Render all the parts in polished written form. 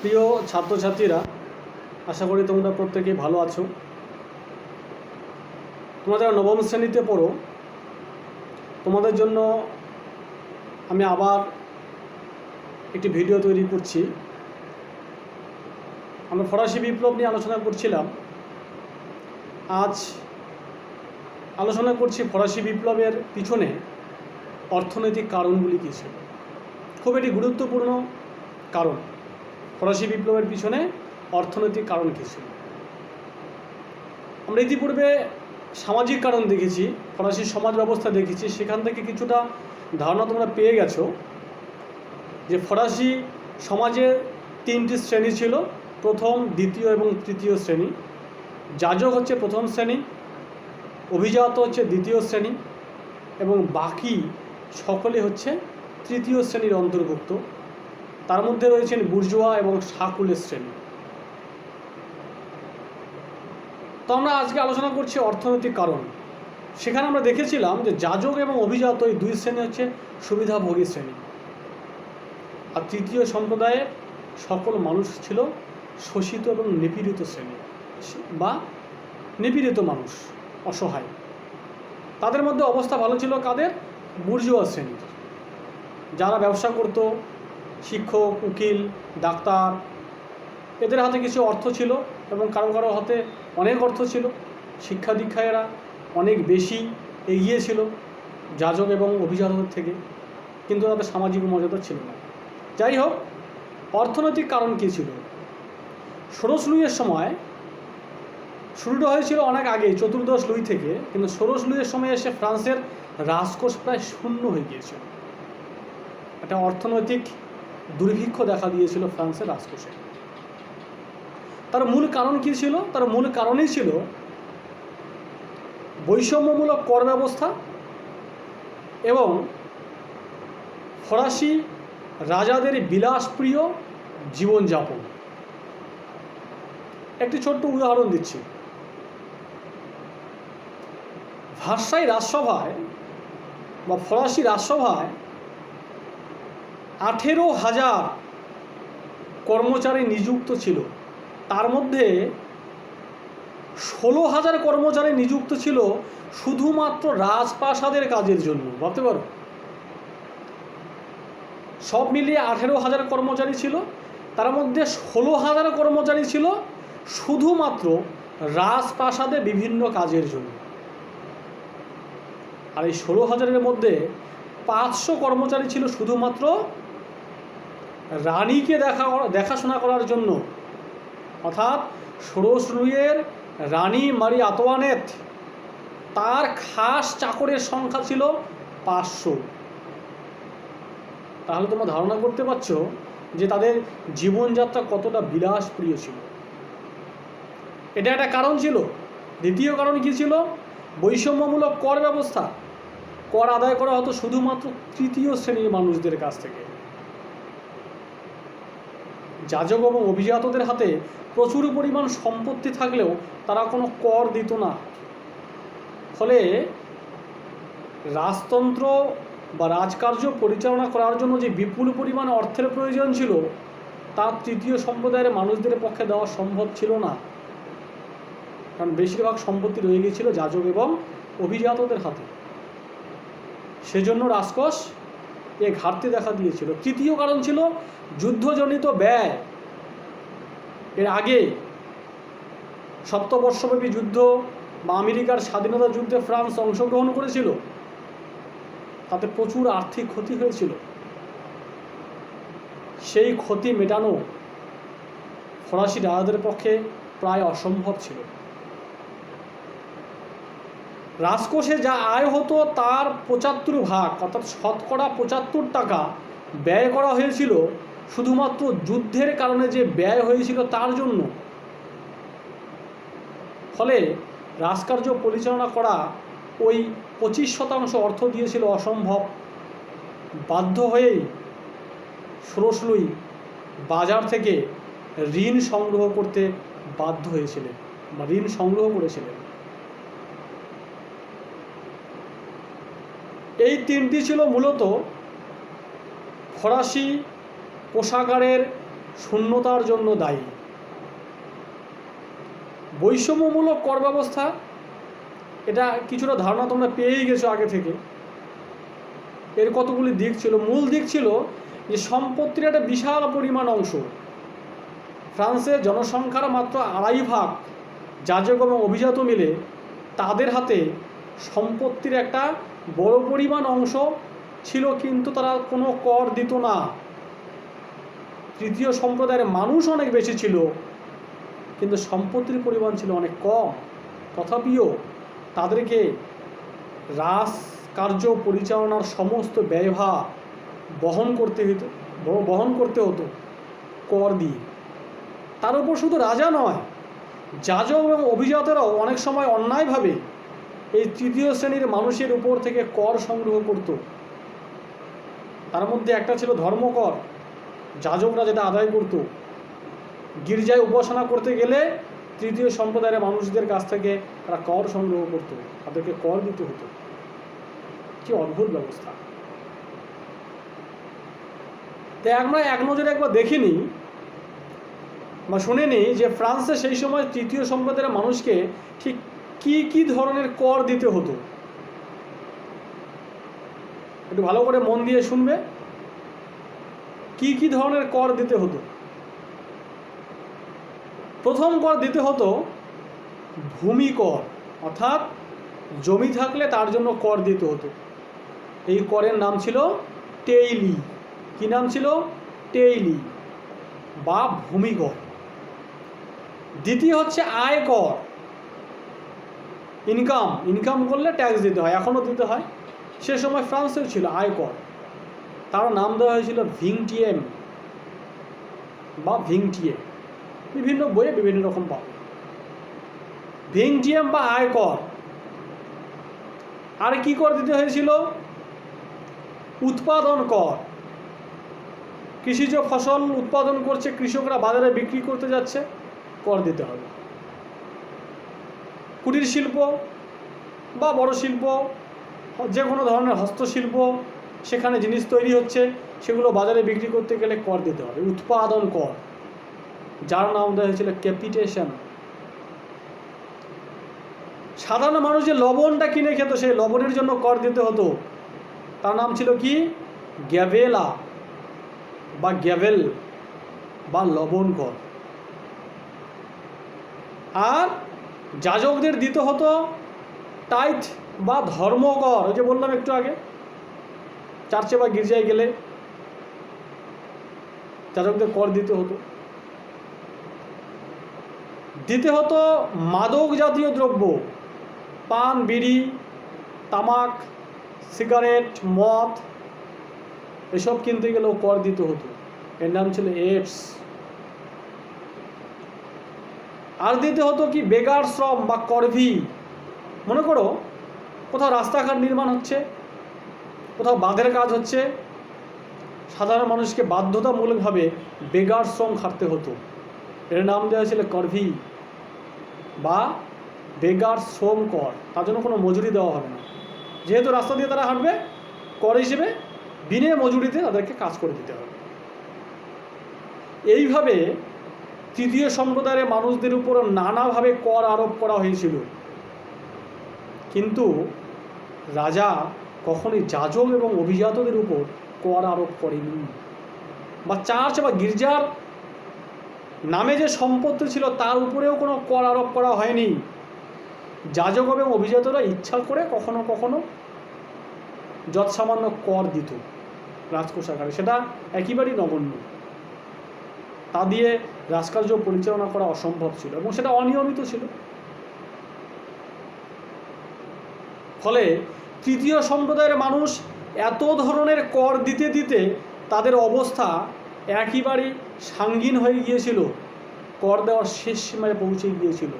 প্রিয় ছাত্রছাত্রীরা, আশা করি তোমরা প্রত্যেকেই ভালো আছো। তোমরা যারা নবম শ্রেণীতে পড়ো, তোমাদের জন্য আমি আবার একটি ভিডিও তৈরি করছি। আমরা ফরাসি বিপ্লব নিয়ে আলোচনা করছিলাম। আজ আলোচনা করছি ফরাসি বিপ্লবের পিছনে অর্থনৈতিক কারণগুলি কী ছিল। খুব একটি গুরুত্বপূর্ণ কারণ, ফরাসি বিপ্লবের পিছনে অর্থনৈতিক কারণ কী ছিল। আমরা ইতিপূর্বে সামাজিক কারণ দেখেছি, ফরাসি সমাজ ব্যবস্থা দেখেছি। সেখান থেকে কিছুটা ধারণা তোমরা পেয়ে গেছো যে ফরাসি সমাজের তিনটি শ্রেণী ছিল, প্রথম, দ্বিতীয় এবং তৃতীয় শ্রেণী। যাজক হচ্ছে প্রথম শ্রেণী, অভিজাত হচ্ছে দ্বিতীয় শ্রেণী এবং বাকি সকলে হচ্ছে তৃতীয় শ্রেণীর অন্তর্ভুক্ত। তার মধ্যে রয়েছেন বুর্জোয়া এবং শাকুলের শ্রেণী। তো আমরা আজকে আলোচনা করছি অর্থনৈতিক কারণ। সেখানে আমরা দেখেছিলাম যে যাজক এবং অভিজাত এই দুই শ্রেণী হচ্ছে সুবিধাভোগী শ্রেণী, আর তৃতীয় সম্প্রদায়ে সকল মানুষ ছিল শোষিত এবং নিপীড়িত শ্রেণী বা নিপীড়িত মানুষ, অসহায়। তাদের মধ্যে অবস্থা ভালো ছিল কাদের? বুর্জোয়া শ্রেণীর, যারা ব্যবসা করত, শিক্ষক, উকিল, ডাক্তার, এদের হাতে কিছু অর্থ ছিল এবং কারো কারো হাতে অনেক অর্থ ছিল। শিক্ষা দীক্ষায় এরা অনেক বেশি এগিয়ে ছিল যাজক এবং অভিজাতদের থেকে, কিন্তু তাদের সামাজিক মর্যাদা ছিল না। যাই হোক, অর্থনৈতিক কারণ কী ছিল? ষোড়শ লুইয়ের সময়, শুরুটা হয়েছিল অনেক আগে, চতুর্দশ লুই থেকে, কিন্তু ষোড়শ লুইয়ের সময় এসে ফ্রান্সের রাজকোষ প্রায় শূন্য হয়ে গিয়েছিল। একটা অর্থনৈতিক দুর্ভিক্ষ দেখা দিয়েছিল ফ্রান্সের রাজকোষে। তার মূল কারণ কী ছিল? তার মূল কারণই ছিল বৈষম্যমূলক কর ব্যবস্থা এবং ফরাসি রাজাদের বিলাসপ্রিয় জীবনযাপন। একটি ছোট্ট উদাহরণ দিচ্ছি। ভার্সাই রাজসভায় বা ফরাসি রাজসভায় 18,000 কর্মচারী নিযুক্ত ছিল। তার মধ্যে 16,000 কর্মচারী নিযুক্ত ছিল শুধুমাত্র রাজপ্রাসাদের কাজের জন্য। ভাবতে পারো, সব মিলিয়ে 18,000 কর্মচারী ছিল, তার মধ্যে 16,000 কর্মচারী ছিল শুধুমাত্র রাজপ্রাসাদে বিভিন্ন কাজের জন্য। আর এই 16,000-এর মধ্যে 500 কর্মচারী ছিল শুধুমাত্র রানীকে দেখাশোনা করার জন্য। অর্থাৎ ষোড়শ লুইয়ের রানী মারি আতোয়ানেত, তার খাস চাকরের সংখ্যা ছিল 500। তাহলে তোমরা ধারণা করতে পারছো যে তাদের জীবনযাত্রা কতটা বিলাসপ্রিয় ছিল। এটা একটা কারণ ছিল। দ্বিতীয় কারণ কী ছিল? বৈষম্যমূলক কর ব্যবস্থা। কর আদায় করা হতো শুধুমাত্র তৃতীয় শ্রেণীর মানুষদের কাছ থেকে। যাজক এবং অভিজাতদের হাতে প্রচুর পরিমাণ সম্পত্তি থাকলেও তারা কোনো কর দিত না। ফলে রাজতন্ত্র বা রাজকার্য পরিচালনা করার জন্য যে বিপুল পরিমাণ অর্থের প্রয়োজন ছিল, তা তৃতীয় সম্প্রদায়ের মানুষদের পক্ষে দেওয়া সম্ভব ছিল না, কারণ বেশিরভাগ সম্পত্তি রয়ে গিয়েছিল যাজক এবং অভিজাতদের হাতে। সেজন্য রাজকোষ এ ঘাটতি দেখা দিয়েছিল। তৃতীয় কারণ ছিল যুদ্ধজনিত ব্যয়। এর আগে সপ্তবর্ষব্যাপী যুদ্ধ বা আমেরিকার স্বাধীনতা যুদ্ধে ফ্রান্স অংশগ্রহণ করেছিল, তাতে প্রচুর আর্থিক ক্ষতি হয়েছিল। সেই ক্ষতি মেটানো ফরাসি রাজাদের পক্ষে প্রায় অসম্ভব ছিল। রাজকোষে যা আয় হতো তার 75 ভাগ, অর্থাৎ শতকরা 75 টাকা ব্যয় করা হয়েছিল শুধুমাত্র যুদ্ধের কারণে যে ব্যয় হয়েছিল তার জন্য। ফলে রাজকার্য পরিচালনা করা ওই 25% অর্থ দিয়েছিল অসম্ভব। বাধ্য হয়েই ষোড়শ লুই বাজার থেকে ঋণ সংগ্রহ করতে বাধ্য হয়েছিলেন বা ঋণ সংগ্রহ করেছিলেন। এই তিনটি ছিল মূলত ফরাসি কোষাগারের শূন্যতার জন্য দায়ী। বৈষম্যমূলক কর ব্যবস্থা, এটা কিছুটা ধারণা তোমরা পেয়েই গেছো আগে থেকে। এর কতগুলি দিক ছিল। মূল দিক ছিল যে সম্পত্তির একটা বিশাল পরিমাণ অংশ, ফ্রান্সের জনসংখ্যার মাত্র 2.5 যাজক এবং অভিজাত মিলে তাদের হাতে সম্পত্তির একটা বড় পরিমাণ অংশ ছিল, কিন্তু তারা কোনো কর দিত না। তৃতীয় সম্প্রদায়ের মানুষ অনেক বেশি ছিল, কিন্তু সম্পত্তির পরিমাণ ছিল অনেক কম। তথাপিও তাদেরকে রাজকার্য পরিচালনার সমস্ত ব্যয়ভার বহন করতে হতো কর দিয়ে। তার উপর শুধু রাজা নয়, যাজক এবং অভিজাতরাও অনেক সময় অন্যায়ভাবে এই তৃতীয় শ্রেণীর মানুষের উপর থেকে কর সংগ্রহ করত। তার মধ্যে একটা ছিল ধর্মকর। যাজকরা যেটা আদায় করত, গির্জায় উপাসনা করতে গেলে তৃতীয় সম্প্রদায়ের মানুষদের কাছ থেকে তারা কর সংগ্রহ করত, তাদেরকে কর দিতে হতো। কি অদ্ভুত ব্যবস্থা! তাই আমরা এক নজরে একবার দেখিনি বা শুনিনি যে ফ্রান্সে সেই সময় তৃতীয় সম্প্রদায়ের মানুষকে ঠিক কি কি ধরনের কর দিতে হতো। একটু ভালো করে মন দিয়ে শুনবে, কি কি ধরনের কর দিতে হতো। প্রথম কর দিতে হতো ভূমি কর, অর্থাৎ জমি থাকলে তার জন্য কর দিতে হতো। এই করের নাম ছিল টেইলি। কি নাম ছিল? টেইলি বা ভূমি কর। দ্বিতীয় হচ্ছে আয় কর, ইনকাম করলে ট্যাক্স দিতে হয়, এখনও দিতে হয়, সে সময় ফ্রান্সেও ছিল আয় কর। তার নাম দেওয়া হয়েছিল ভিংটিয়েম বা ভিংটিয়ে। বিভিন্ন বইয়ে বিভিন্ন রকম পাবে। ভিংটিয়েম বা আয় কর। আর কি কর দিতে হয়েছিল? উৎপাদন কর। কৃষিজ ফসল উৎপাদন করছে, কৃষকরা বাজারে বিক্রি করতে যাচ্ছে, কর দিতে হবে। কুটির শিল্প বা বড় শিল্প, যে কোনো ধরনের হস্তশিল্প, সেখানে জিনিস তৈরি হচ্ছে, সেগুলো বাজারে বিক্রি করতে গেলে কর দিতে হবে, উৎপাদন কর, যার নাম দেওয়া হয়েছিল ক্যাপিটেশন। সাধারণ মানুষ যে লবণটা কিনে খেত, সেই লবণের জন্য কর দিতে হতো, তার নাম ছিল কি? গ্যাভেলা বা গ্যাভেল বা লবণ কর। আর যাজকদের দিতে হতো টাইথ বা ধর্মকর। ওই যে বললাম একটু আগে, চার্চে বা গির্জায় গেলে যাজকদের কর দিতে হতো। দিতে হতো মাদক জাতীয় দ্রব্য, পান, বিড়ি, তামাক, সিগারেট, মদ, এসব কিনতে গেলেও কর দিতে হতো। এর নাম ছিল এডস। আর দিতে হতো কি? বেগার শ্রম বা করভি। মনে করো কোথাও রাস্তাঘাট নির্মাণ হচ্ছে, কোথাও বাঁধের কাজ হচ্ছে, সাধারণ মানুষকে বাধ্যতামূলকভাবে বেগার শ্রম খাটতে হতো। এর নাম দেওয়া হয়েছিল করভি বা বেগার শ্রম কর। তার জন্য কোনো মজুরি দেওয়া হবে না, যেহেতু রাস্তা দিয়ে তারা হাঁটবে, কর হিসেবে বিনে মজুরিতে তাদেরকে কাজ করে দিতে হবে। এইভাবে তৃতীয় সম্প্রদায়ের মানুষদের উপর নানাভাবে কর আরোপ করা হয়েছিল। কিন্তু রাজা কখনোই যাজক এবং অভিজাতদের উপর কর আরোপ করেনি। বা চার্চ বা গির্জার নামে যে সম্পত্তি ছিল তার উপরেও কোনো কর আরোপ করা হয়নি। যাজক এবং অভিজাতরা ইচ্ছা করে কখনো কখনো যৎসামান্য কর দিত রাজকোষাগারে, সেটা একেবারেই নগণ্য। তা দিয়ে রাজকার্য পরিচালনা করা অসম্ভব ছিল এবং সেটা অনিয়মিত ছিল। ফলে তৃতীয় সম্প্রদায়ের মানুষ এত ধরনের কর দিতে দিতে তাদের অবস্থা একেবারেই সাঙ্গীন হয়ে গিয়েছিল, কর দেওয়ার শেষ সীমায় পৌঁছে গিয়েছিল।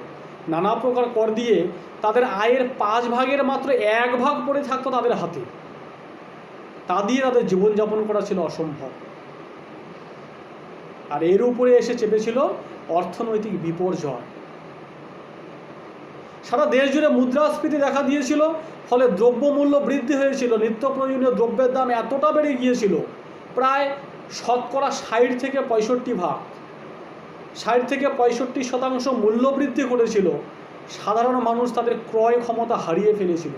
নানা প্রকার কর দিয়ে তাদের আয়ের 5 ভাগের মাত্র 1 ভাগ পড়ে থাকতো তাদের হাতে। তা দিয়ে তাদের জীবনযাপন করা ছিল অসম্ভব। আর এর উপরে এসে চেপেছিল অর্থনৈতিক বিপর্যয়। সারা দেশ জুড়ে মুদ্রাস্ফীতি দেখা দিয়েছিল, ফলে দ্রব্যমূল্য বৃদ্ধি হয়েছিল। নিত্য প্রয়োজনীয় দ্রব্যের দাম এতটা বেড়ে গিয়েছিল, প্রায় শতকরা 60 থেকে 65%, 60 থেকে 65% মূল্যবৃদ্ধি ঘটেছিল। সাধারণ মানুষ তাদের ক্রয় ক্ষমতা হারিয়ে ফেলেছিল।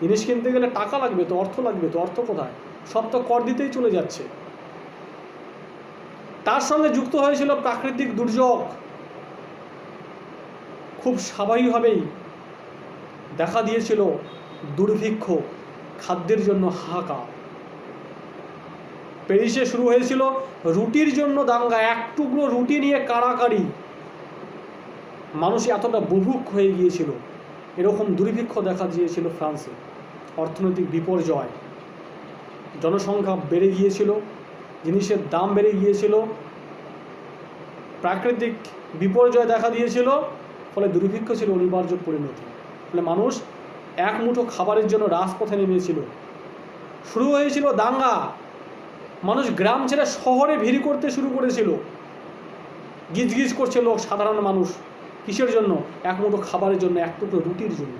জিনিস কিনতে গেলে টাকা লাগবে তো, অর্থ লাগবে তো, অর্থ কোথায়? সব তো কর দিতেই চলে যাচ্ছে। তার সঙ্গে যুক্ত হয়েছিল প্রাকৃতিক দুর্যোগ। খুব স্বাভাবিকভাবেই দেখা দিয়েছিল দুর্ভিক্ষ, খাদ্যের জন্য হাহাকার। প্যারিসে শুরু হয়েছিল রুটির জন্য দাঙ্গা, এক টুকরো রুটি নিয়ে কাড়াকাড়ি। মানুষ এতটা বুভুক হয়ে গিয়েছিল। এরকম দুর্ভিক্ষ দেখা দিয়েছিল ফ্রান্সে। অর্থনৈতিক বিপর্যয়, জনসংখ্যা বেড়ে গিয়েছিল, জিনিসের দাম বেড়ে গিয়েছিল, প্রাকৃতিক বিপর্যয় দেখা দিয়েছিল, ফলে দুর্ভিক্ষ ছিল অনিবার্য পরিণতি। ফলে মানুষ এক মুঠো খাবারের জন্য রাজপথে নেমেছিল। শুরু হয়েছিল দাঙ্গা, মানুষ গ্রাম ছেড়ে শহরে ভিড় করতে শুরু করেছিল। গিজগিজ করছে লোক, সাধারণ মানুষ। কিসের জন্য? এক মুঠো খাবারের জন্য, এক টুকরো রুটির জন্য।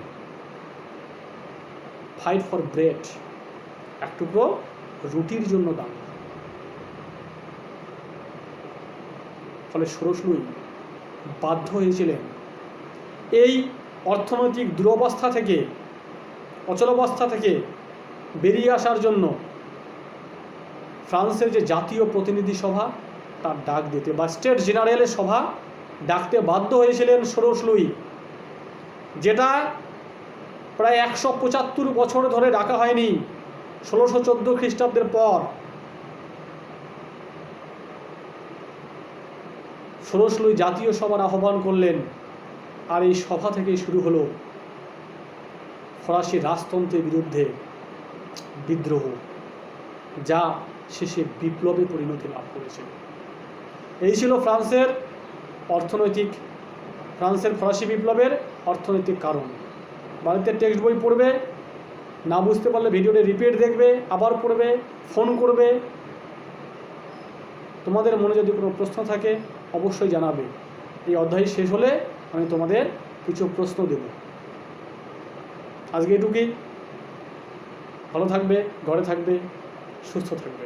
ফাইট ফর ব্রেড, এক টুকরো রুটির জন্য দাঙ্গা। ফলে ষোড়শ লুই বাধ্য হয়েছিলেন এই অর্থনৈতিক দুরবস্থা থেকে, অচলাবস্থা থেকে বেরিয়ে আসার জন্য ফ্রান্সের যে জাতীয় প্রতিনিধি সভা তার ডাক দিতে, বা স্টেট জেনারেলের সভা ডাকতে বাধ্য হয়েছিলেন ষোড়শ লুই, যেটা প্রায় 175 বছর ধরে ডাকা হয়নি। 1614 খ্রিস্টাব্দের পর ষোড়শ লুই জাতীয় সভার আহ্বান করলেন। আর এই সভা থেকেই শুরু হলো ফরাসি রাজতন্ত্রের বিরুদ্ধে বিদ্রোহ, যা শেষে বিপ্লবে পরিণতি লাভ করেছিল। এই ছিল ফ্রান্সের ফরাসি বিপ্লবের অর্থনৈতিক কারণ। বাড়িতে টেক্সট বই পড়বে, না বুঝতে পারলে ভিডিওটি রিপিট দেখবে, আবার পড়বে, ফোন করবে। তোমাদের মনে যদি কোনো প্রশ্ন থাকে অবশ্যই জানাবে। এই অধ্যায় শেষ হলে আমি তোমাদের কিছু প্রশ্ন দেব। আজকে এটুকুই। ভালো থাকবে, ঘরে থাকবে, সুস্থ থাকবে।